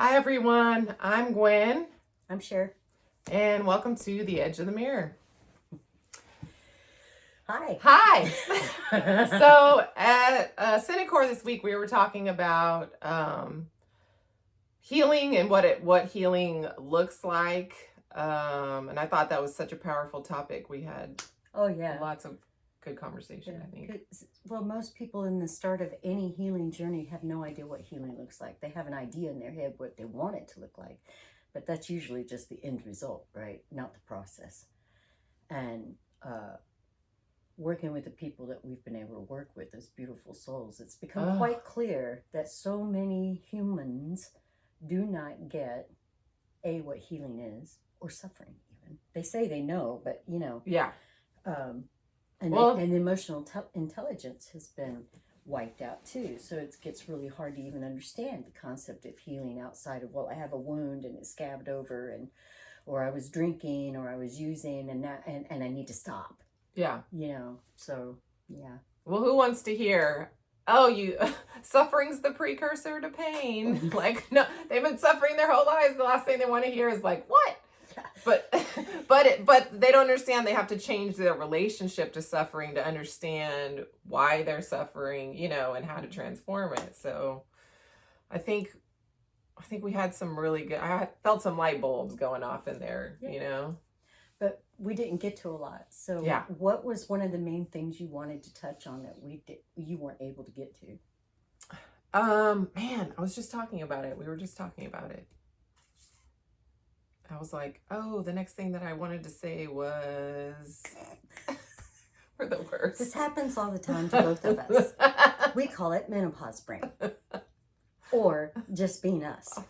Hi everyone, I'm Gwen, I'm Cher. and welcome to The Edge of the Mirror. Hi. Hi! So at Cinecore this week we were talking about healing and what healing looks like. And I thought that was such a powerful topic. We had lots of good conversation, I think. Well, most people in the start of any healing journey have no idea what healing looks like. They have an idea in their head what they want it to look like, but that's usually just the end result, right? Not the process. And working with the people that we've been able to work with, those beautiful souls, it's become quite clear that so many humans do not get what healing is, or suffering even. They say they know, but and emotional intelligence has been wiped out too. So it gets really hard to even understand the concept of healing outside of, well, I have a wound and it scabbed over, or I was drinking, or I was using, and I need to stop. Yeah. So yeah. Well, who wants to hear, suffering's the precursor to pain? Like, no, they've been suffering their whole lives. The last thing they want to hear is like, what? But they don't understand they have to change their relationship to suffering to understand why they're suffering, and how to transform it. So I think we had some really good, I felt some light bulbs going off in there, But we didn't get to a lot. So what was one of the main things you wanted to touch on that you weren't able to get to? Man, I was just talking about it. We were just talking about it. I was like, the next thing that I wanted to say was we're the worst. This happens all the time to both of us. We call it menopause brain. Or just being us.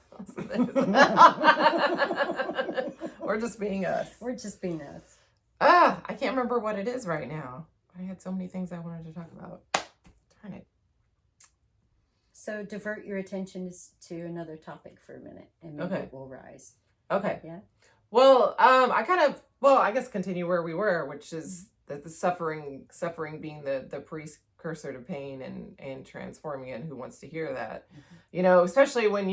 Or just being us. We're just being us. I can't remember what it is right now. I had so many things I wanted to talk about. Darn it. So divert your attention to another topic for a minute, and maybe it will rise. Okay. Yeah. Well, I guess continue where we were, which is that the suffering being the precursor to pain and transforming it. And who wants to hear that? Mm-hmm. Especially when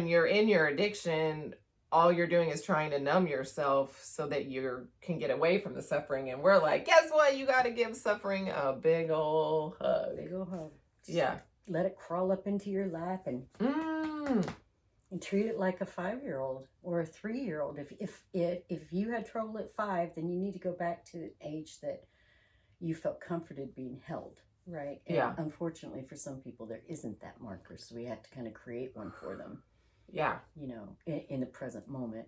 you're in your addiction, all you're doing is trying to numb yourself so that you can get away from the suffering. And we're like, guess what? You got to give suffering a big old hug. Big old hug. Just let it crawl up into your lap and treat it like a 5-year-old or a 3-year-old. If you had trouble at 5, then you need to go back to the age that you felt comforted being held, right? And unfortunately for some people, there isn't that marker, so we have to kind of create one for them. Yeah. In the present moment.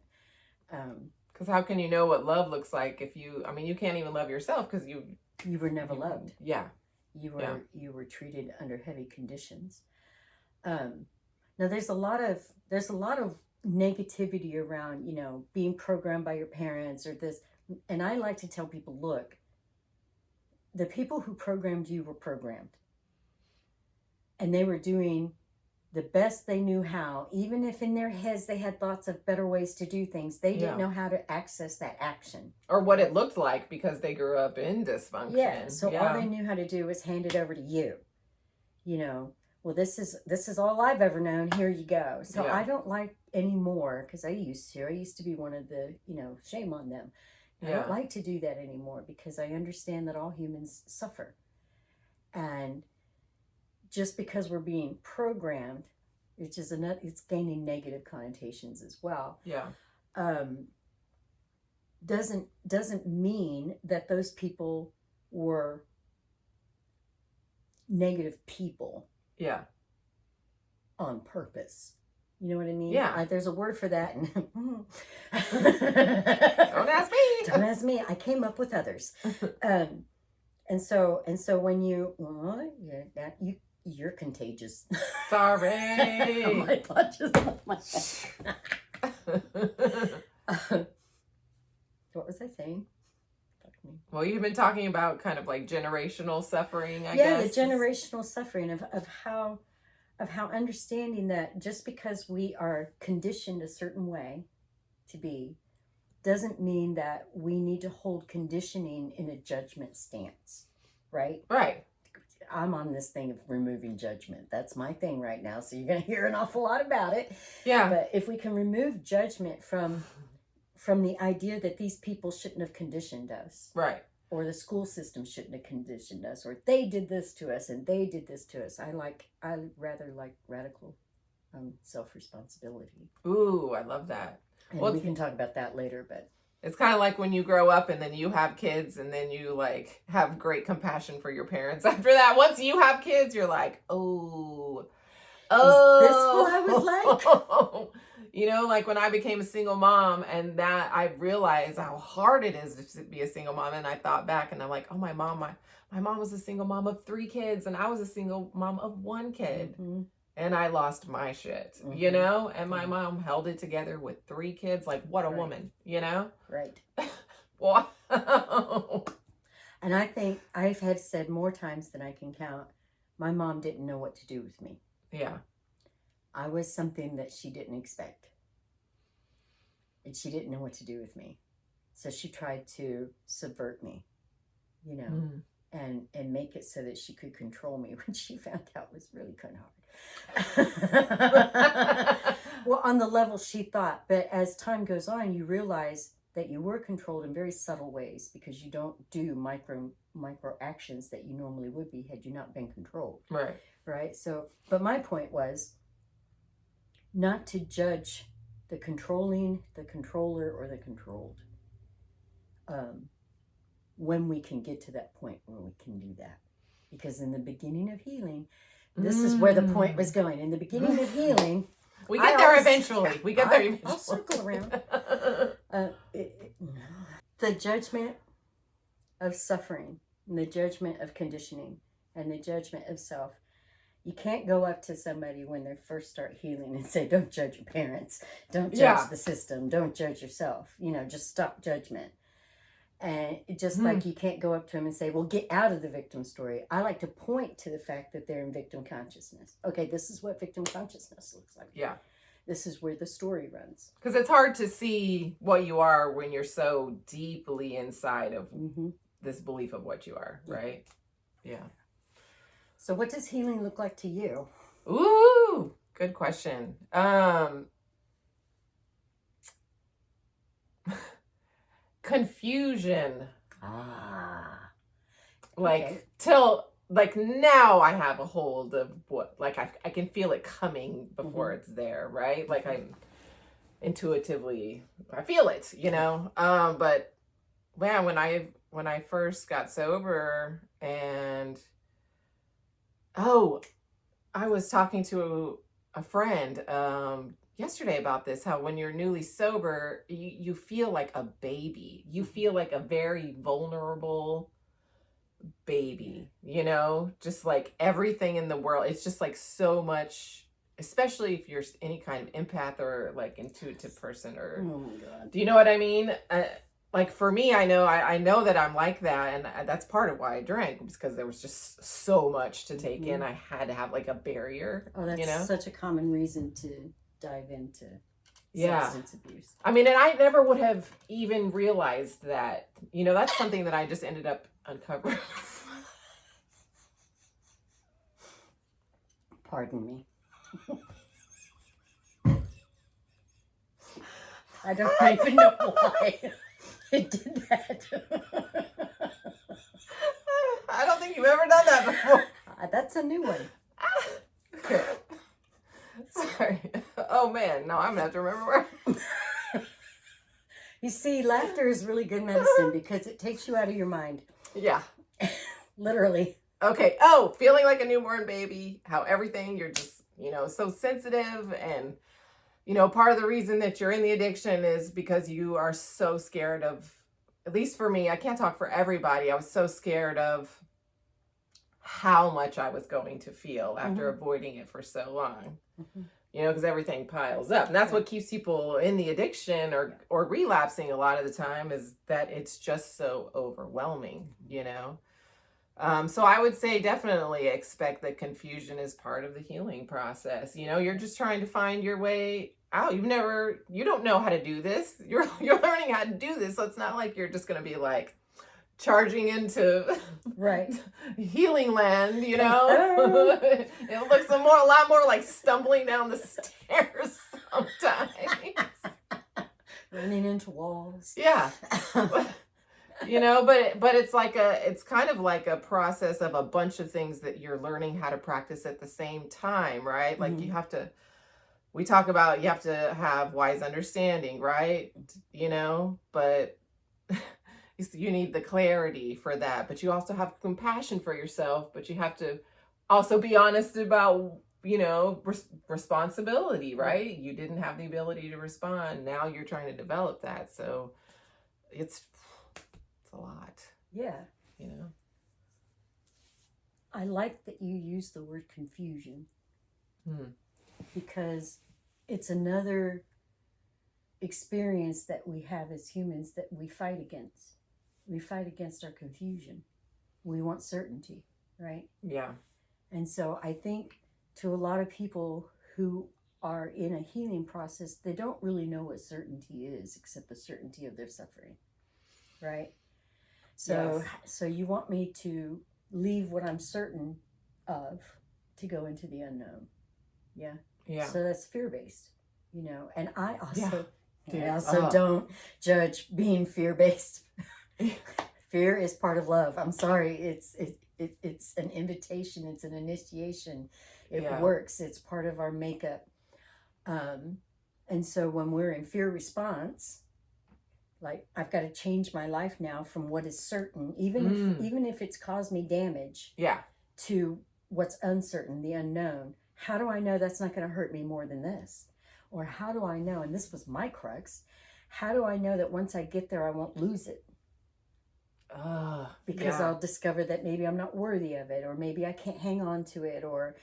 Because how can you know what love looks like if you can't even love yourself because you were never loved. Yeah. You were treated under heavy conditions. Now there's a lot of negativity around, being programmed by your parents or this. And I like to tell people, look, the people who programmed you were programmed. And they were doing the best they knew how. Even if in their heads they had thoughts of better ways to do things, they didn't know how to access that action. Or what it looked like because they grew up in dysfunction. Yeah, so all they knew how to do was hand it over to you. Well, this is all I've ever known. Here you go. So I don't like anymore, because I used to be one of the, shame on them. I don't like to do that anymore because I understand that all humans suffer. And just because we're being programmed, which is it's gaining negative connotations as well. Yeah. Doesn't mean that those people were negative people. Yeah. On purpose. You know what I mean? Yeah. There's a word for that. Don't ask me. Don't ask me. I came up with others. And so when you're contagious. Sorry. My thought just left my head. What was I saying? Well, you've been talking about kind of like generational suffering, I guess. Yeah, the generational suffering of how understanding that just because we are conditioned a certain way to be doesn't mean that we need to hold conditioning in a judgment stance, right? Right. I'm on this thing of removing judgment. That's my thing right now. So you're going to hear an awful lot about it. Yeah. But if we can remove judgment from the idea that these people shouldn't have conditioned us. Right. Or the school system shouldn't have conditioned us, or they did this to us and they did this to us. I rather like radical self-responsibility. Ooh, I love that. And we can talk about that later, but it's kind of like when you grow up and then you have kids and then you like have great compassion for your parents after that. Once you have kids, you're like, oh, is this what I was like? You know, like when I became a single mom and that I realized how hard it is to be a single mom. And I thought back and I'm like, oh, my mom was a single mom of 3 kids and I was a single mom of 1 kid. Mm-hmm. And I lost my shit, you know? And my mom held it together with 3 kids. Like, what a woman, you know? Right. Wow. And I think I've had said more times than I can count, my mom didn't know what to do with me. Yeah. I was something that she didn't expect. And she didn't know what to do with me. So she tried to subvert me, you know, and make it so that she could control me, when she found out was really kind of hard. Well, on the level she thought. But as time goes on, you realize that you were controlled in very subtle ways because you don't do micro actions that you normally would be had you not been controlled. Right. So, but my point was not to judge the controlling, the controller, or the controlled. When we can get to that point where we can do that. Because in the beginning of healing, this is where the point was going. In the beginning of healing, we get there eventually. We get there eventually. I'll circle around. The judgment of suffering, and the judgment of conditioning, and the judgment of self. You can't go up to somebody when they first start healing and say, don't judge your parents. Don't judge the system. Don't judge yourself. You know, just stop judgment. And just like you can't go up to them and say, well, get out of the victim story. I like to point to the fact that they're in victim consciousness. Okay, this is what victim consciousness looks like. Yeah. This is where the story runs. Because it's hard to see what you are when you're so deeply inside of this belief of what you are, right? Yeah. So what does healing look like to you? Ooh, good question. Confusion. Like like now I have a hold of what, like I can feel it coming before it's there, right? Like I intuitively, I feel it, you know? But man, when I first got sober and, I was talking to a friend, yesterday about this, how when you're newly sober, you feel like a baby. You feel like a very vulnerable baby, you know, just like everything in the world. It's just like so much, especially if you're any kind of empath or like intuitive person, or do you know what I mean? Like for me, I know that I'm like that, and that's part of why I drank, because there was just so much to take in. I had to have like a barrier. Oh, that's, you know, such a common reason to dive into substance abuse. I mean, and I never would have even realized that, you know, that's something that I just ended up uncovering. Pardon me. I don't even know why it did that. I don't think you've ever done that before. That's a new one. Okay. Sorry. Oh man, no, I'm gonna have to remember where. You see, laughter is really good medicine because it takes you out of your mind. Yeah. Literally. Okay. Feeling like a newborn baby, how everything, you're just, you know, so sensitive. And, you know, part of the reason that you're in the addiction is because you are so scared of, at least for me, I can't talk for everybody, I was so scared of how much I was going to feel after avoiding it for so long. You know, because everything piles up. And that's what keeps people in the addiction or relapsing a lot of the time, is that it's just so overwhelming, you know. So I would say definitely expect that confusion is part of the healing process. You know, you're just trying to find your way out. You don't know how to do this. You're learning how to do this. So it's not like you're just going to be like charging into Right. healing land, you know. It looks a lot more like stumbling down the stairs sometimes. Running into walls. Yeah. You know, but it's kind of like a process of a bunch of things that you're learning how to practice at the same time, right? Like you have to, we talk about you have to have wise understanding, right? You know, but you need the clarity for that, but you also have compassion for yourself, but you have to also be honest about, you know, responsibility, right? You didn't have the ability to respond. Now you're trying to develop that. So it's a lot. Yeah. You know? I like that you use the word confusion because it's another experience that we have as humans that we fight against. We fight against our confusion. We want certainty, right? Yeah. And so I think to a lot of people who are in a healing process, they don't really know what certainty is except the certainty of their suffering, right? So, so you want me to leave what I'm certain of to go into the unknown. Yeah. Yeah. So that's fear-based, you know, and I also, Yeah. Don't judge being fear-based. Fear is part of love. I'm sorry. It's an invitation. It's an initiation. It works. It's part of our makeup. And so when we're in fear response, like I've got to change my life now from what is certain, even if it's caused me damage, to what's uncertain, the unknown. How do I know that's not going to hurt me more than this? Or how do I know, and this was my crux, how do I know that once I get there, I won't lose it? Because I'll discover that maybe I'm not worthy of it, or maybe I can't hang on to it, or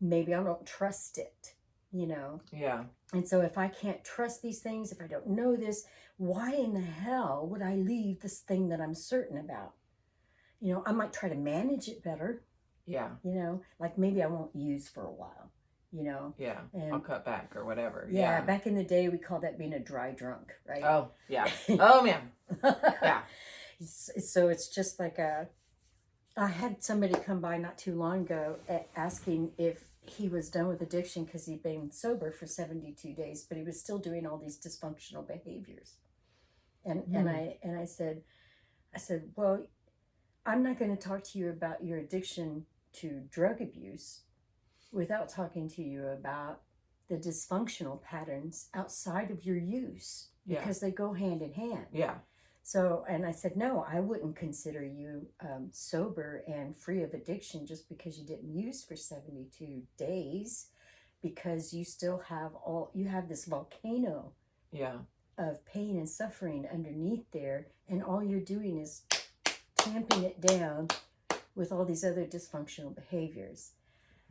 maybe I don't trust it, you know? Yeah. And so if I can't trust these things, if I don't know this, why in the hell would I leave this thing that I'm certain about? You know, I might try to manage it better. Yeah. You know, like maybe I won't use for a while, you know? Yeah. And I'll cut back or whatever. Yeah. Back in the day, we called that being a dry drunk, right? Oh, yeah. Oh, man. Yeah. So it's just like I had somebody come by not too long ago asking if he was done with addiction because he'd been sober for 72 days, but he was still doing all these dysfunctional behaviors. And I said, well, I'm not going to talk to you about your addiction to drug abuse without talking to you about the dysfunctional patterns outside of your use, because they go hand in hand. Yeah. So, and I said, no, I wouldn't consider you sober and free of addiction just because you didn't use for 72 days, because you still have this volcano of pain and suffering underneath there. And all you're doing is tamping it down with all these other dysfunctional behaviors.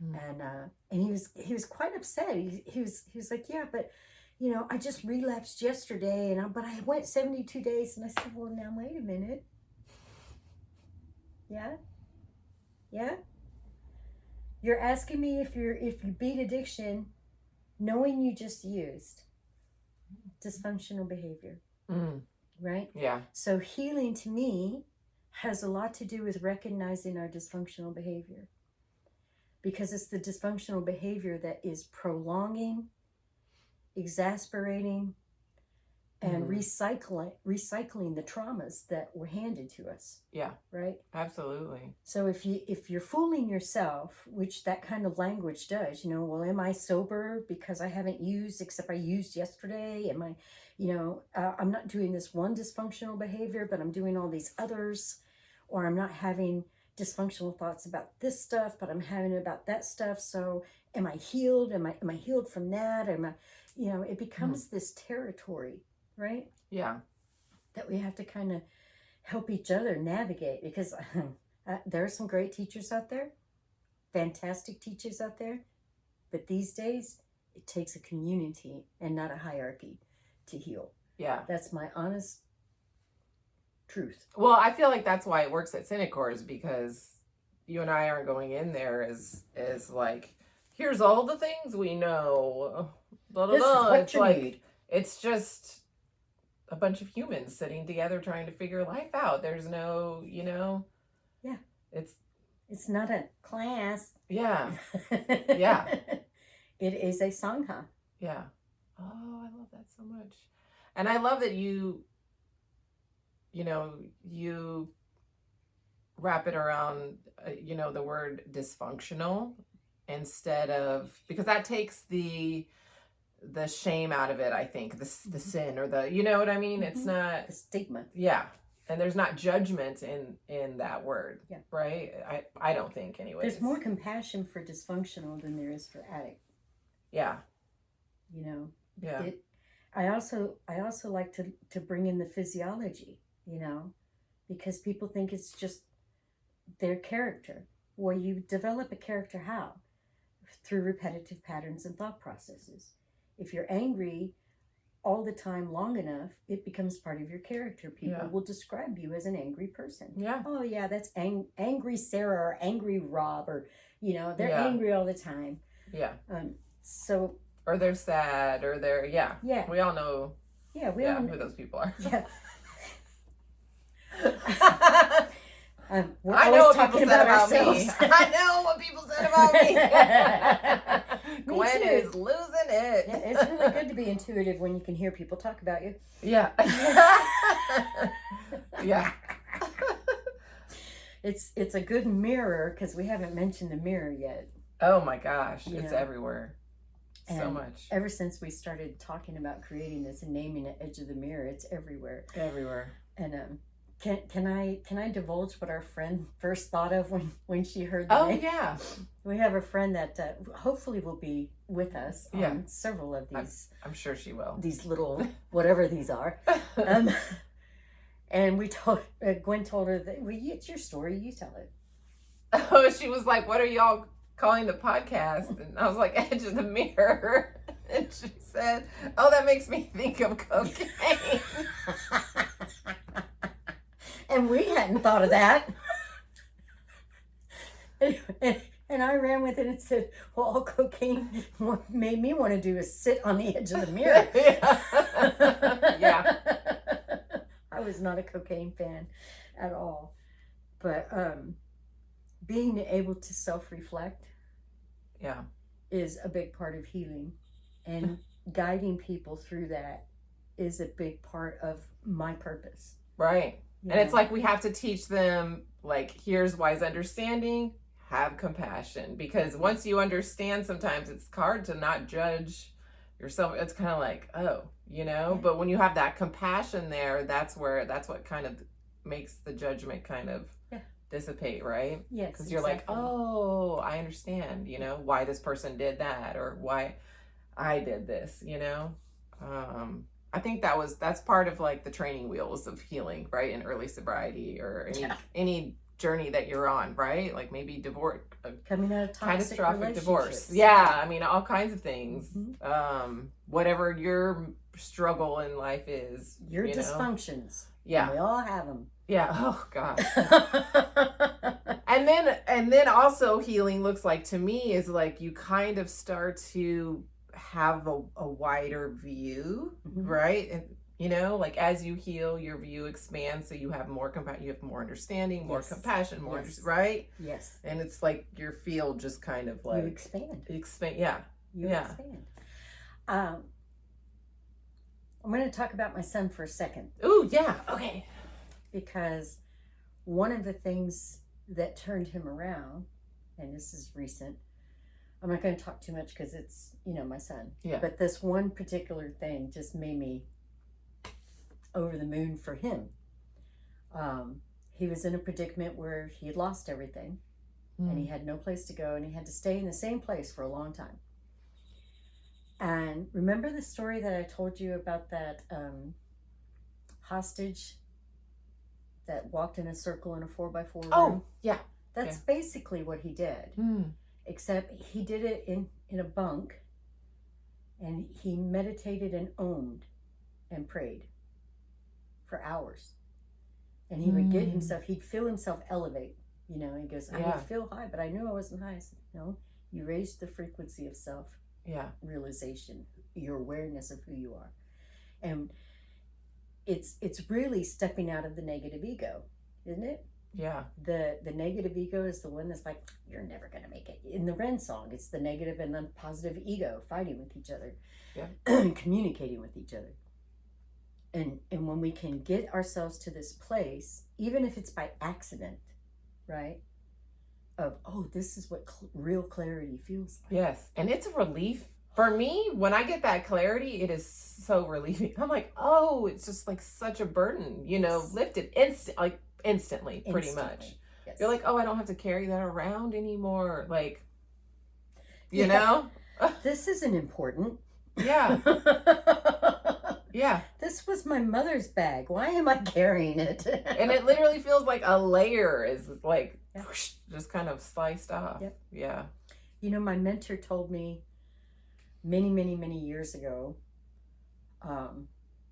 And he was quite upset. He was like, yeah, but you know, I just relapsed yesterday, but I went 72 days. And I said, well, now wait a minute. Yeah. You're asking me if you beat addiction, knowing you just used dysfunctional behavior, right? Yeah. So healing to me has a lot to do with recognizing our dysfunctional behavior, because it's the dysfunctional behavior that is prolonging, exasperating, and recycling the traumas that were handed to us. Yeah. Right? Absolutely. So if you're fooling yourself, which that kind of language does, you know, well, am I sober because I haven't used except I used yesterday? Am I, you know, I'm not doing this one dysfunctional behavior, but I'm doing all these others, or I'm not having dysfunctional thoughts about this stuff, but I'm having about that stuff. So am I healed? Am I healed from that? Am I, you know, it becomes this territory, right? Yeah. That we have to kind of help each other navigate, because there are some great teachers out there, fantastic teachers out there, but these days it takes a community and not a hierarchy to heal. Yeah. That's my honest truth. Well, I feel like that's why it works at Synecores, because you and I aren't going in there as like, here's all the things we know. Blah, blah, This blah. is what It's you like, need. it's just a bunch of humans sitting together trying to figure life out. There's no, Yeah. It's not a class. Yeah. Yeah. It is a sangha. Yeah. Oh, I love that so much. And I love that you wrap it around, the word dysfunctional instead of, because that takes the shame out of it, I think, the sin, or the, you know what I mean? It's not the stigma. Yeah. And there's not judgment in that word. Yeah. Right? I don't think, anyway. There's more compassion for dysfunctional than there is for addict. Yeah. Yeah. I also like to bring in the physiology, because people think it's just their character. Well, you develop a character how? Through repetitive patterns and thought processes. If you're angry all the time long enough, it becomes part of your character. People will describe you as an angry person. Yeah. Oh yeah, that's angry Sarah or angry Rob, or they're angry all the time. Yeah. So. Or they're sad, or they're Yeah. We all know. Yeah, we all know who those people are. Yeah. We're I know always what talking people said about ourselves. me. I know what people said about me. Gwen is losing it. Yeah, it's really good to be intuitive when you can hear people talk about you. Yeah. Yeah. It's a good mirror, because we haven't mentioned the mirror yet. Oh my gosh, it's everywhere. And so much. Ever since we started talking about creating this and naming it Edge of the Mirror, it's everywhere. Everywhere. And can I divulge what our friend first thought of when she heard the name? Yeah. We have a friend that hopefully will be with us on several of these. I'm sure she will. These little whatever these are. And Gwen told her that, it's your story, you tell it. Oh, she was like, "What are y'all calling the podcast?" And I was like, "Edge of the Mirror." And she said, "Oh, that makes me think of cocaine." And we hadn't thought of that. And I ran with it and said, well, all cocaine made me want to do is sit on the edge of the mirror. Yeah. I was not a cocaine fan at all. But being able to self-reflect is a big part of healing. And guiding people through that is a big part of my purpose. Right. And it's like we have to teach them, like, here's wise understanding, have compassion. Because once you understand, sometimes it's hard to not judge yourself. It's kind of like, but when you have that compassion there, that's what kind of makes the judgment kind of dissipate, right? Yes. Because you're like, oh, I understand, why this person did that, or why I did this, I think that's part of like the training wheels of healing, right? In early sobriety, or any journey that you're on, right? Like maybe divorce, coming out of catastrophic divorce. Yeah. I mean, all kinds of things. Mm-hmm. Whatever your struggle in life is. Your dysfunctions. Yeah. We all have them. Yeah. Oh God. And then also healing looks like, to me, is like you kind of start to have a wider view, right? And like as you heal, your view expands, so you have more you have more understanding, more compassion, more right? Yes. And it's like your field just kind of like you expand. Yeah. You expand. I'm going to talk about my son for a second. Ooh, yeah. Okay. Because one of the things that turned him around, and this is recent, I'm not going to talk too much because it's, my son. Yeah. But this one particular thing just made me over the moon for him. He was in a predicament where he had lost everything, and he had no place to go, and he had to stay in the same place for a long time. And remember the story that I told you about that hostage that walked in a circle in a 4x4 room? Oh, yeah. That's basically what he did. Except he did it in a bunk, and he meditated and ommed and prayed for hours. And he would get himself, he'd feel himself elevate. He goes, I would feel high, but I knew I wasn't high. I said, no, you raised the frequency of self realization, your awareness of who you are. And it's really stepping out of the negative ego, isn't it? Yeah. The negative ego is the one that's like, you're never gonna make it. In the Ren song, it's the negative and the positive ego fighting with each other, communicating with each other. And when we can get ourselves to this place, even if it's by accident, right? Of, oh, this is what real clarity feels like. Yes. And it's a relief. For me, when I get that clarity, it is so relieving. I'm like, oh, it's just like such a burden, lifted instantly, pretty much. Yes. You're like, oh, I don't have to carry that around anymore. Like, you know? This isn't important. Yeah. Yeah. This was my mother's bag. Why am I carrying it? And it literally feels like a layer is like whoosh, just kind of sliced off. Yep. Yeah. My mentor told me many, many, many years ago,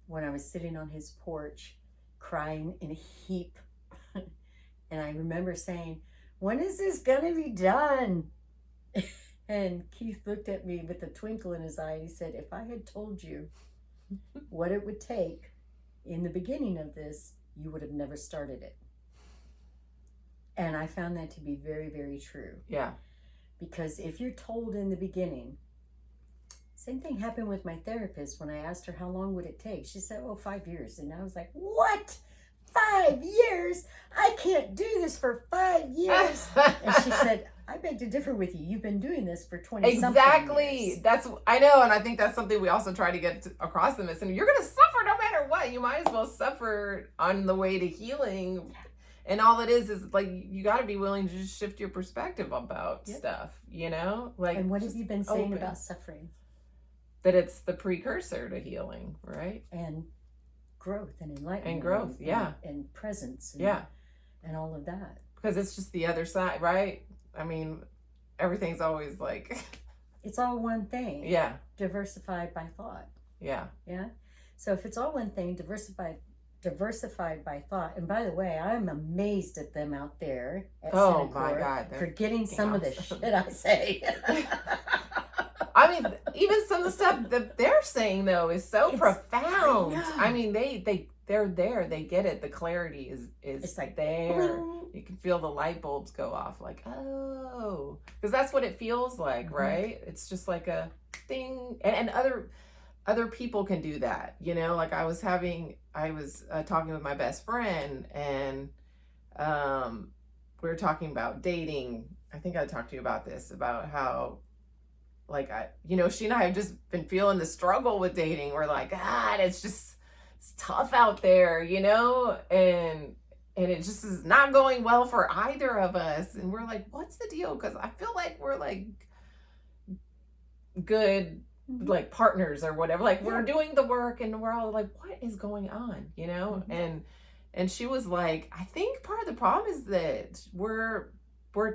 when I was sitting on his porch crying in a heap. And I remember saying, when is this gonna be done? And Keith looked at me with a twinkle in his eye and he said, if I had told you what it would take in the beginning of this, you would have never started it. And I found that to be very, very true. Yeah. Because if you're told in the beginning, same thing happened with my therapist when I asked her how long would it take. She said, 5 years. And I was like, what? 5 years? I can't do this for 5 years. And she said, I beg to differ with you. You've been doing this for 20 Exactly. years. I know. And I think that's something we also try to get across them. And you're going to suffer no matter what. You might as well suffer on the way to healing. And all it is like, you got to be willing to just shift your perspective about stuff, Like, and what have you been saying about suffering? That it's the precursor to healing, right? And growth and enlightenment. And growth, and presence. And all of that. Because it's just the other side, right? I mean, everything's always like... It's all one thing. Yeah. Diversified by thought. Yeah. Yeah? So if it's all one thing, diversified by thought. And by the way, I'm amazed at them out there at my God, for getting some of the shit I say. I mean, even some of the stuff that they're saying though is so profound. I mean, they're there. They get it. The clarity is it's like there. You can feel the light bulbs go off. Like, oh, because that's what it feels like, right? It's just like a thing, and other people can do that. Like I was talking with my best friend, and we were talking about dating. I think I talked to you about this, about how, like, she and I have just been feeling the struggle with dating. We're like, God, it's tough out there, and it just is not going well for either of us. And we're like, what's the deal? Because I feel like we're like good, like partners or whatever. Like we're doing the work, and we're all like, what is going on? And she was like, I think part of the problem is that we're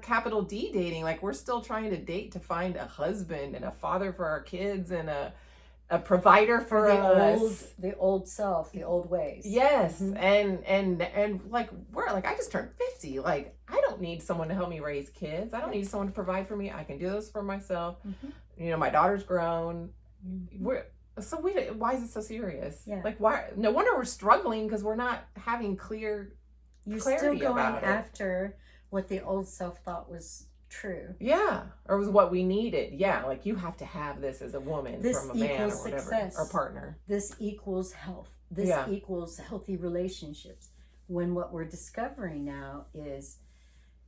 capital D dating. Like we're still trying to date to find a husband and a father for our kids and a provider for us. The old self, the old ways. Yes. And like we're like, I just turned 50. Like I don't need someone to help me raise kids. I don't need someone to provide for me. I can do this for myself. My daughter's grown. Why is it so serious? Yeah. Like why? No wonder we're struggling, because we're not having clarity still going about after what the old self thought was true. Yeah. Or was what we needed. Yeah. Like you have to have this as a woman this from a man or whatever. Success. Or partner. This equals health. This equals healthy relationships. When what we're discovering now is,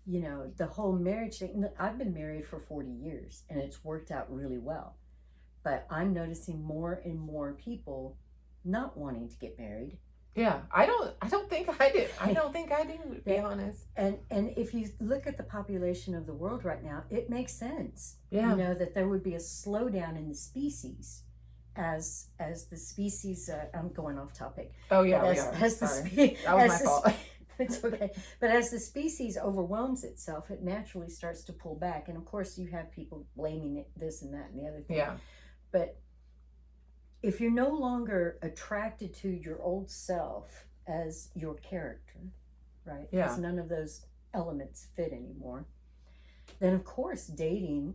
the whole marriage thing. I've been married for 40 years and it's worked out really well. But I'm noticing more and more people not wanting to get married. Yeah, I don't think I do. I don't think I do, to be honest. And if you look at the population of the world right now, it makes sense. Yeah. That there would be a slowdown in the species as the species. I'm going off topic. Oh yeah, we are. Sorry. That was my fault. It's okay. But as the species overwhelms itself, it naturally starts to pull back. And of course, you have people blaming it, this and that and the other thing. Yeah. But if you're no longer attracted to your old self as your character, right? Yeah. Because none of those elements fit anymore. Then, of course, dating,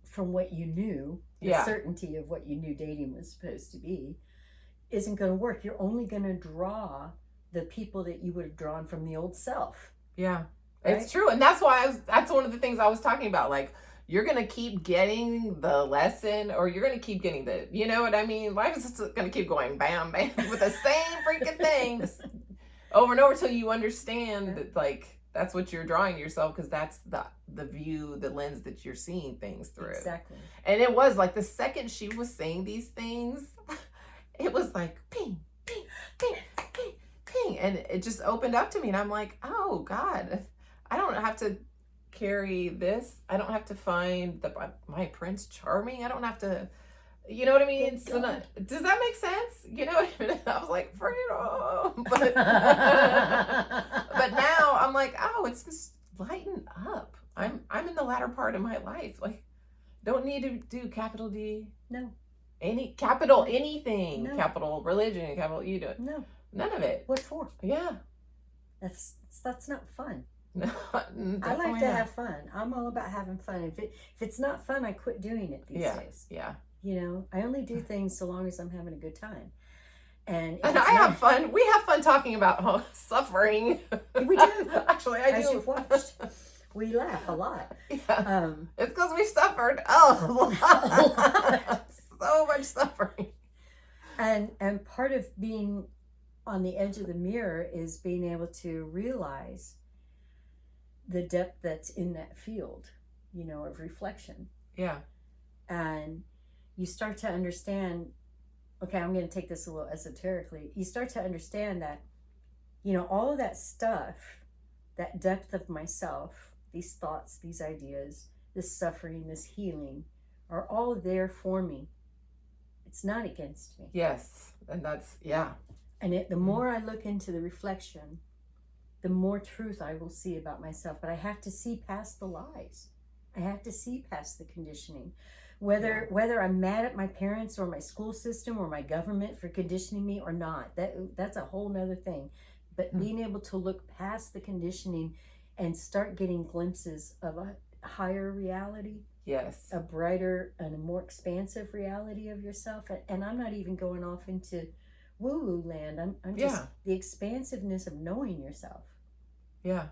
from what you knew, the certainty of what you knew dating was supposed to be, isn't going to work. You're only going to draw the people that you would have drawn from the old self. Yeah, right? It's true. And that's why that's one of the things I was talking about. Like, you're going to keep getting the lesson, or you're going to keep getting the, you know what I mean? Life is just going to keep going bam, bam, with the same freaking things over and over till you understand that, like, that's what you're drawing yourself, because that's the view, the lens that you're seeing things through. Exactly. And it was like the second she was saying these things, it was like ping, ping, ping, ping, ping. And it just opened up to me. And I'm like, oh God, I don't have to carry this. I don't have to find my Prince Charming. I don't have to, you know what I mean? So does that make sense? You know what I mean? I was like, freedom. But now I'm like, oh, it's just lighten up. I'm in the latter part of my life. Like, don't need to do capital D. No. Any capital anything. No. Capital religion, capital you do it. No. None of it. What for? Yeah. That's not fun. No, I like to have fun. I'm all about having fun. If it's not fun, I quit doing it these days. Yeah. You know, I only do things so long as I'm having a good time. And I have fun. We have fun talking about suffering. We do. Actually, I do. As you've watched, we laugh a lot. Yeah. It's because we suffered. Oh, a lot. So much suffering. And part of being on the edge of the mirror is being able to realize the depth that's in that field, you know, of reflection. Yeah. And you start to understand, okay, I'm going to take this a little esoterically. You start to understand that, you know, all of that stuff, that depth of myself, these thoughts, these ideas, this suffering, this healing, are all there for me. It's not against me. Yes. And that's, yeah. And the more I look into the reflection, the more truth I will see about myself. But I have to see past the lies. I have to see past the conditioning. Whether I'm mad at my parents or my school system or my government for conditioning me or not, that's a whole nother thing. But being able to look past the conditioning and start getting glimpses of a higher reality. Yes. A brighter and a more expansive reality of yourself. And I'm not even going off into woo-woo land. I'm just the expansiveness of knowing yourself. Yeah.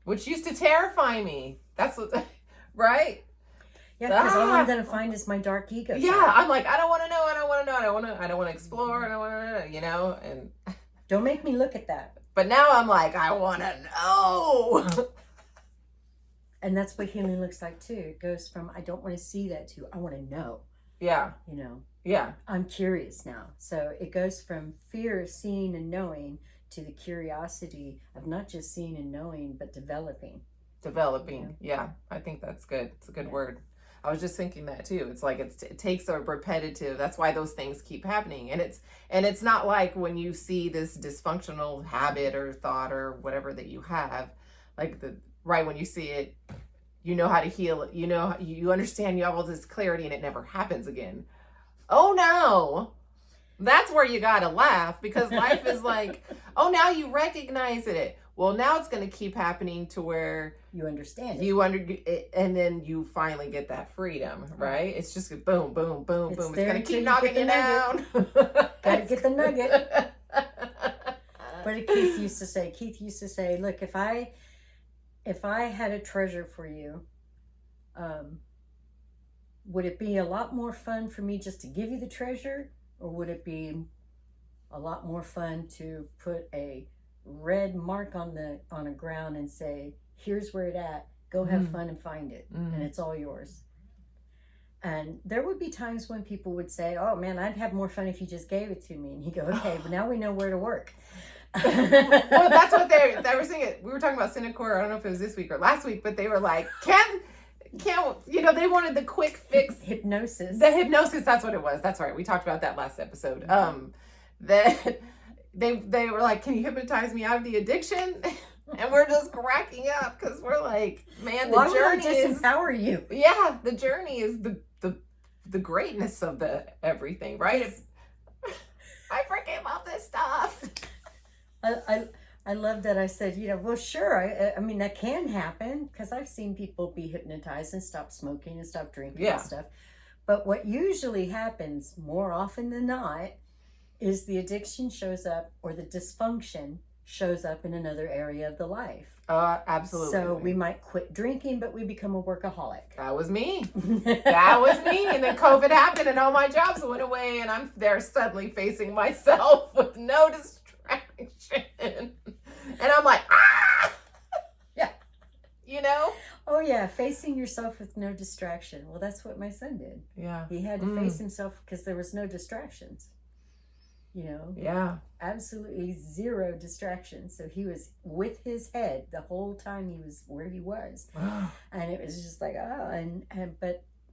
Which used to terrify me. That's what, right? Yeah, because all I'm going to find is my dark ego. Yeah, side. I'm like, I don't want to know. I don't want to explore. I don't want to know, you know? And don't make me look at that. But now I'm like, I want to know. And that's what healing looks like too. It goes from, I don't want to see that to, I want to know. Yeah. You know? Yeah. I'm curious now. So it goes from fear of seeing and knowing to the curiosity of not just seeing and knowing, but developing. Yeah. I think that's good. It's a good word. I was just thinking that too. It's like it takes a repetitive. That's why those things keep happening. And it's not like when you see this dysfunctional habit or thought or whatever that you have, like right when you see it, you know how to heal it. You know, you understand, you have all this clarity, and it never happens again. Oh no. That's where you gotta laugh, because life is like, oh, now you recognize it. Well, now it's going to keep happening to where you understand it. And then you finally get that freedom, right? It's just boom, boom, boom, boom. It's going to keep knocking you down. Gotta get the nugget. But Keith used to say, look, if I had a treasure for you, would it be a lot more fun for me just to give you the treasure, or would it be a lot more fun to put a red mark on the ground and say, here's where it's at, go have fun and find it, and it's all yours? And there would be times when people would say, oh man, I'd have more fun if you just gave it to me. And he'd go, okay, but now we know where to work. Well, that's what they were saying. We were talking about Cinecore, I don't know if it was this week or last week, but they were like, can't you know, they wanted the quick fix. Hypnosis. The hypnosis, that's what it was. That's right. We talked about that last episode. That they were like, can you hypnotize me out of the addiction? And we're just cracking up, because we're like, man, the journey is disempower you. Yeah, the journey is the greatness of the everything, right? I freaking love this stuff. I love that. I said, you know, well, sure. I mean, that can happen, because I've seen people be hypnotized and stop smoking and stop drinking and stuff. But what usually happens more often than not is the addiction shows up or the dysfunction shows up in another area of the life. Absolutely. So we might quit drinking, but we become a workaholic. That was me. That was me. And then COVID happened and all my jobs went away and I'm there suddenly facing myself with no distraction. And I'm like, ah! Yeah. You know? Oh, yeah. Facing yourself with no distraction. Well, that's what my son did. Yeah. He had to face himself because there was no distractions. You know? Yeah. Absolutely zero distractions. So he was with his head the whole time he was where he was. And it was just like,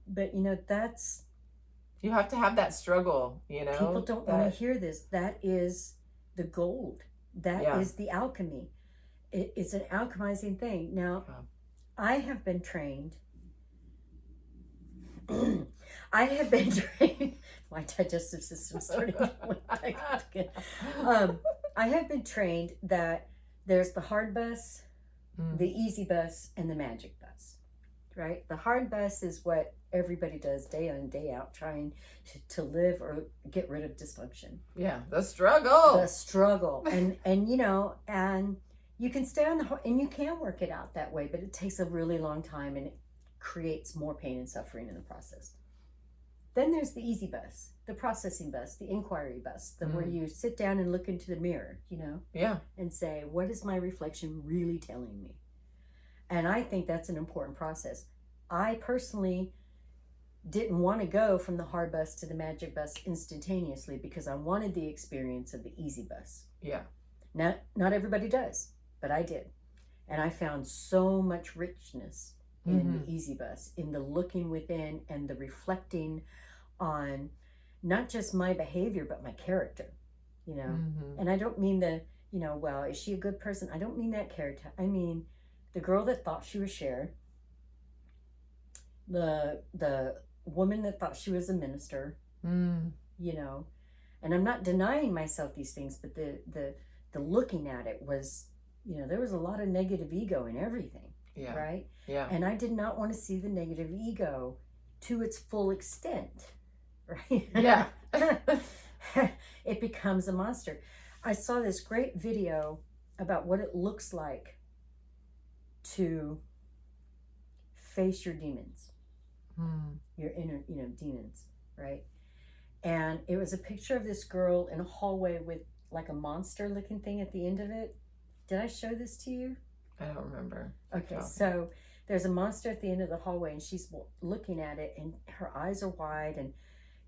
but you know, that's... You have to have that struggle, you know? People don't want to hear this. That is the gold. That is the alchemy. It's an alchemizing thing. Now, I have been trained. My digestive system started going back again. I have been trained that there's the hard bus, the easy bus, and the magic bus. Right? The hard bus is what everybody does day in, day out, trying to live or get rid of dysfunction. Yeah, the struggle. The struggle. And you know, and you can stay on and you can work it out that way, but it takes a really long time and it creates more pain and suffering in the process. Then there's the easy bus, the processing bus, the inquiry bus, where you sit down and look into the mirror, you know? Yeah. And say, what is my reflection really telling me? And I think that's an important process. I personally didn't want to go from the hard bus to the magic bus instantaneously because I wanted the experience of the easy bus. Yeah. Not everybody does, but I did. And I found so much richness in the easy bus, in the looking within and the reflecting on not just my behavior, but my character, you know? And I don't mean you know, well, is she a good person? I don't mean that character. I mean, the girl that thought she was Cher, the woman that thought she was a minister, you know, and I'm not denying myself these things, but the looking at it was, you know, there was a lot of negative ego in everything. Yeah. Right? Yeah. And I did not want to see the negative ego to its full extent. Right? Yeah. It becomes a monster. I saw this great video about what it looks like to face your demons. Your inner, you know, demons, right? And it was a picture of this girl in a hallway with like a monster looking thing at the end of it. Did I show this to you? I don't remember. Okay, so there's a monster at the end of the hallway and she's looking at it and her eyes are wide and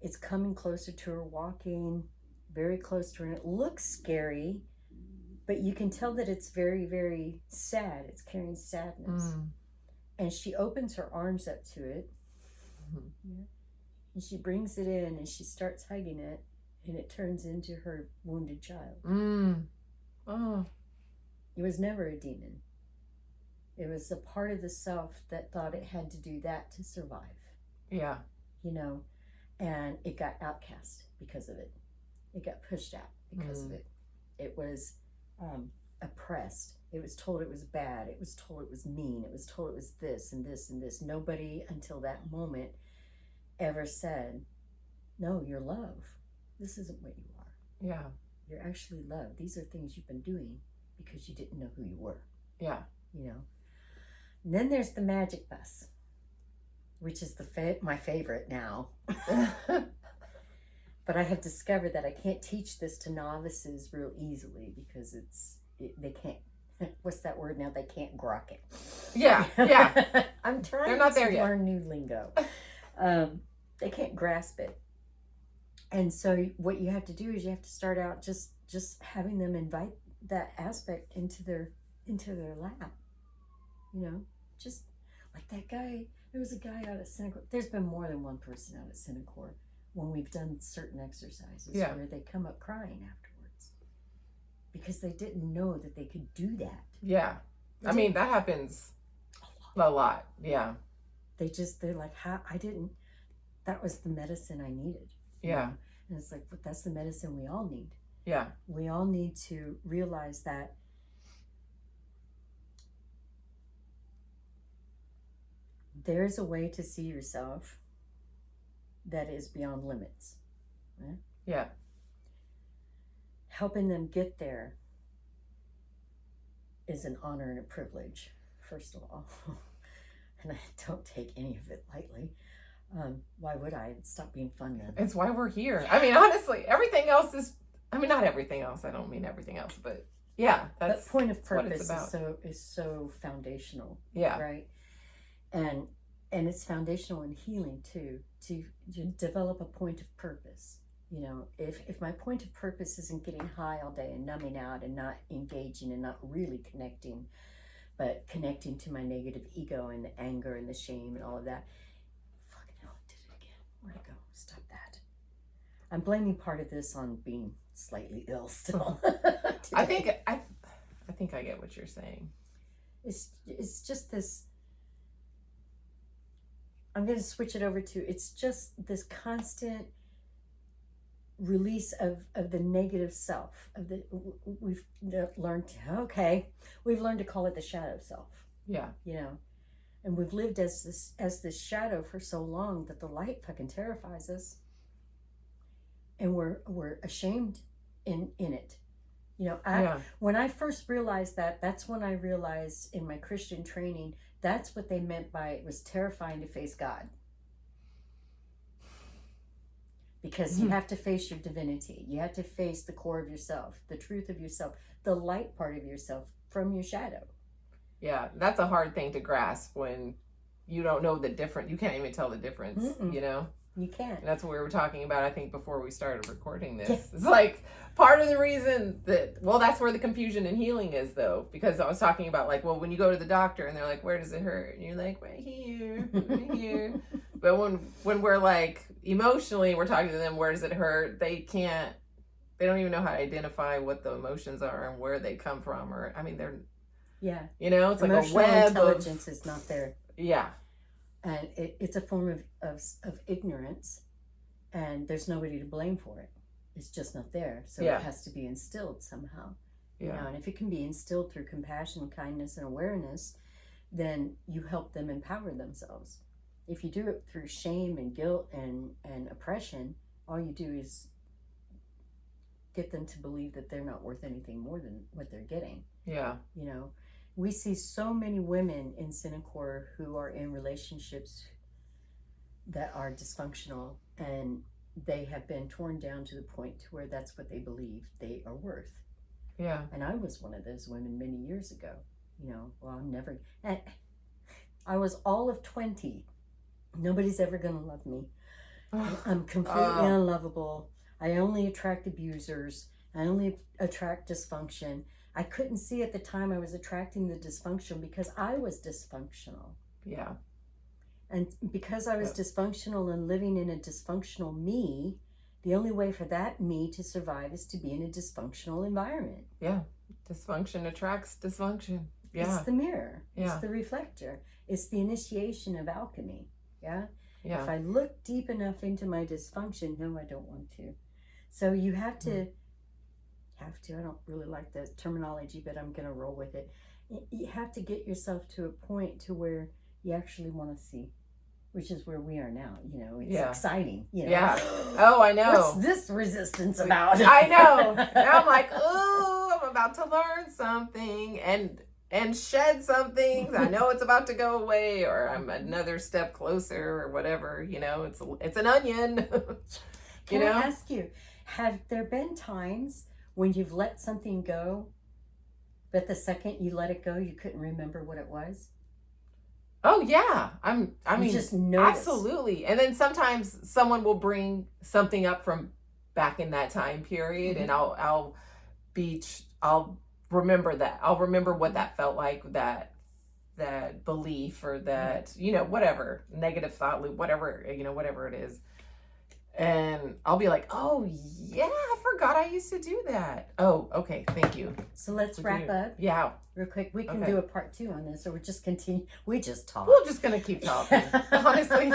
it's coming closer to her, walking very close to her, and it looks scary, but you can tell that it's very, very sad. It's carrying sadness. And she opens her arms up to it, and she brings it in and she starts hugging it, and it turns into her wounded child. It was never a demon. It was a part of the self that thought it had to do that to survive. Yeah. You know, and it got outcast because of it. It got pushed out because of it. It was oppressed. It was told it was bad. It was told it was mean. It was told it was this and this and this. Nobody until that moment ever said, no, you're love. This isn't what you are. Yeah. You're actually love. These are things you've been doing because you didn't know who you were. Yeah. You know. And then there's the magic bus, which is my favorite now. But I have discovered that I can't teach this to novices real easily because they can't. What's that word now? They can't grok it. Yeah, yeah. I'm trying They're not there to yet. learn new lingo. They can't grasp it. And so what you have to do is you have to start out just having them invite that aspect into their lap. You know, just like that guy. There was a guy out at Synacor. There's been more than one person out at Synacor when we've done certain exercises where they come up crying afterwards because they didn't know that they could do that. Yeah. I mean, that happens a lot. Yeah. They're like, that was the medicine I needed. Yeah. know? And it's like, but that's the medicine we all need. Yeah. We all need to realize that there's a way to see yourself that is beyond limits. Right? Yeah. helping them get there is an honor and a privilege, first of all. And I don't take any of it lightly. Why would I? It'd stop being fun then. It's why we're here. I mean, honestly, everything else is, I mean, not everything else. I don't mean everything else, but yeah, that's but point of what it's purpose about. is so foundational. Yeah. Right. And it's foundational in healing too, to develop a point of purpose. You know, if my point of purpose isn't getting high all day and numbing out and not engaging and not really connecting, but connecting to my negative ego and the anger and the shame and all of that, fucking hell, I did it again. Where'd it go? Stop that. I'm blaming part of this on being slightly ill still. I think I get what you're saying. It's just this. I'm going to switch it over to, it's just this constant release of the negative self, we've learned to call it the shadow self. Yeah. You know, and we've lived as this shadow for so long that the light fucking terrifies us, and we're ashamed in it. You know, when I first realized that's when I realized in my Christian training, that's what they meant by it was terrifying to face God. Because you have to face your divinity. You have to face the core of yourself, the truth of yourself, the light part of yourself from your shadow. Yeah, that's a hard thing to grasp when you don't know the difference. You can't even tell the difference, you know? You can't. And that's what we were talking about, I think, before we started recording this. Yes. It's like part of the reason that's where the confusion in healing is, though. Because I was talking about, like, well, when you go to the doctor and they're like, where does it hurt? And you're like, right here, right here. But when we're like, emotionally, we're talking to them, where does it hurt? They don't even know how to identify what the emotions are and where they come from. Or, I mean, they're, you know, it's emotional like a web intelligence is not there. Yeah. And it's a form of ignorance, and there's nobody to blame for it. It's just not there. So it has to be instilled somehow. Yeah. You know, and if it can be instilled through compassion, kindness, and awareness, then you help them empower themselves. If you do it through shame and guilt and oppression, all you do is get them to believe that they're not worth anything more than what they're getting. Yeah. You know, we see so many women in Cinecore who are in relationships that are dysfunctional, and they have been torn down to the point where that's what they believe they are worth. Yeah. And I was one of those women many years ago. You know, well, I was all of 20. Nobody's ever going to love me. I'm completely unlovable. I only attract abusers. I only attract dysfunction. I couldn't see at the time I was attracting the dysfunction because I was dysfunctional. Yeah. And because I was dysfunctional and living in a dysfunctional me, the only way for that me to survive is to be in a dysfunctional environment. Yeah. Dysfunction attracts dysfunction. Yeah. It's the mirror. Yeah. It's the reflector. It's the initiation of alchemy. Yeah? Yeah. If I look deep enough into my dysfunction, no, I don't want to. So you have to, I don't really like the terminology, but I'm going to roll with it. You have to get yourself to a point to where you actually want to see, which is where we are now. You know, it's exciting. You know? Yeah. Oh, I know. What's this resistance about? I know. Now I'm like, oh, I'm about to learn something and shed some things. I know it's about to go away, or I'm another step closer, or whatever. You know, it's an onion. Can I ask you, have there been times when you've let something go, but the second you let it go, you couldn't remember what it was? Oh yeah, I mean, just notice. Absolutely. And then sometimes someone will bring something up from back in that time period, and I'll remember that. I'll remember what that felt like, that belief, or that, you know, whatever negative thought loop, whatever, you know, whatever it is. And I'll be like, oh yeah, I forgot I used to do that. Oh, okay, thank you. So let's wrap up. Yeah. Real quick. We can do a part 2 on this, or we just continue. We just talk. We're just going to keep talking, honestly.